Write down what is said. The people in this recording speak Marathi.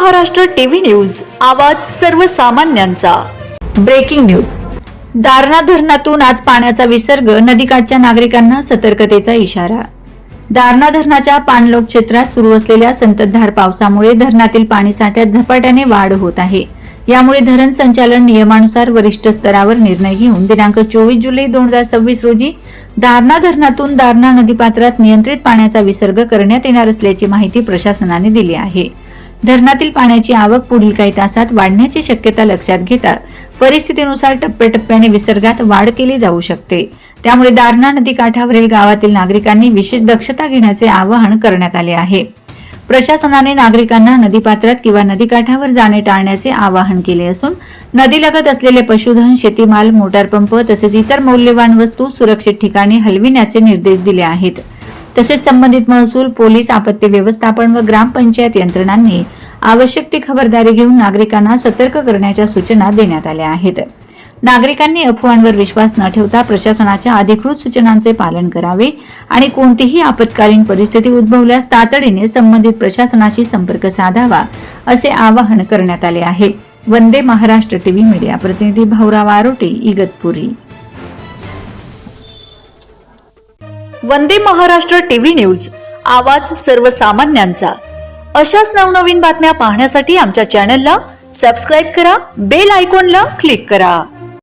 महाराष्ट्र टीव्ही न्यूज, आवाज सर्वसामान्यांचा। Breaking news. दारणा धरणातून आज पाण्याचा विसर्ग, नदीकाठच्या नागरिकांना सतर्कतेचा इशारा। दारणा धरणाच्या पाणलोट क्षेत्रात सुरू असलेल्या संततधार पावसामुळे धरणातील पाणीसाठ्यात झपाट्याने वाढ होत आहे। यामुळे धरण संचालन नियमानुसार वरिष्ठ स्तरावर निर्णय घेऊन दिनांक 24 जुलै 2026 रोजी दारणा धरणातून दारणा नदीपात्रात नियंत्रित पाण्याचा विसर्ग करण्यात येणार असल्याची माहिती प्रशासनाने दिली आहे। धरणातील पाण्याची आवक पुढील काही तासात वाढण्याची शक्यता लक्षात घेता परिस्थितीनुसार टप्प्याटप्प्याने विसर्गात वाढ केली जाऊ शकते। त्यामुळे दारणा नदीकाठावरील गावातील नागरिकांनी विशेष दक्षता घेण्याचे आवाहन करण्यात आले आहे। प्रशासनाने नागरिकांना नदीपात्रात किंवा नदीकाठावर जाणे टाळण्याचे आवाहन केले असून नदीलगत असलेले पशुधन, शेतीमाल, मोटारपंप तसेच इतर मौल्यवान वस्तू सुरक्षित ठिकाणी हलविण्याचे निर्देश दिले आहेत। तसेच संबंधित महसूल, पोलीस, आपत्ती व्यवस्थापन व ग्रामपंचायत यंत्रणांनी आवश्यक ती खबरदारी घेऊन नागरिकांना सतर्क करण्याच्या सूचना देण्यात आल्या आहेत। नागरिकांनी अफवांवर विश्वास न ठेवता प्रशासनाच्या अधिकृत सूचनांचे पालन करावे आणि कोणतीही आपत्कालीन परिस्थिती उद्भवल्यास तातडीने संबंधित प्रशासनाशी संपर्क साधावा, असे आवाहन करण्यात आले आहे। वंदे महाराष्ट्र टीव्ही मीडिया प्रतिनिधी भाऊराव आरोटे, इगतपुरी। वंदे महाराष्ट्र टीव्ही न्यूज, आवाज सर्वसामान्यांचा। अशाच नवनवीन बातम्या पाहण्यासाठी आमच्या चॅनलला सबस्क्राइब करा, बेल आयकॉनला क्लिक करा।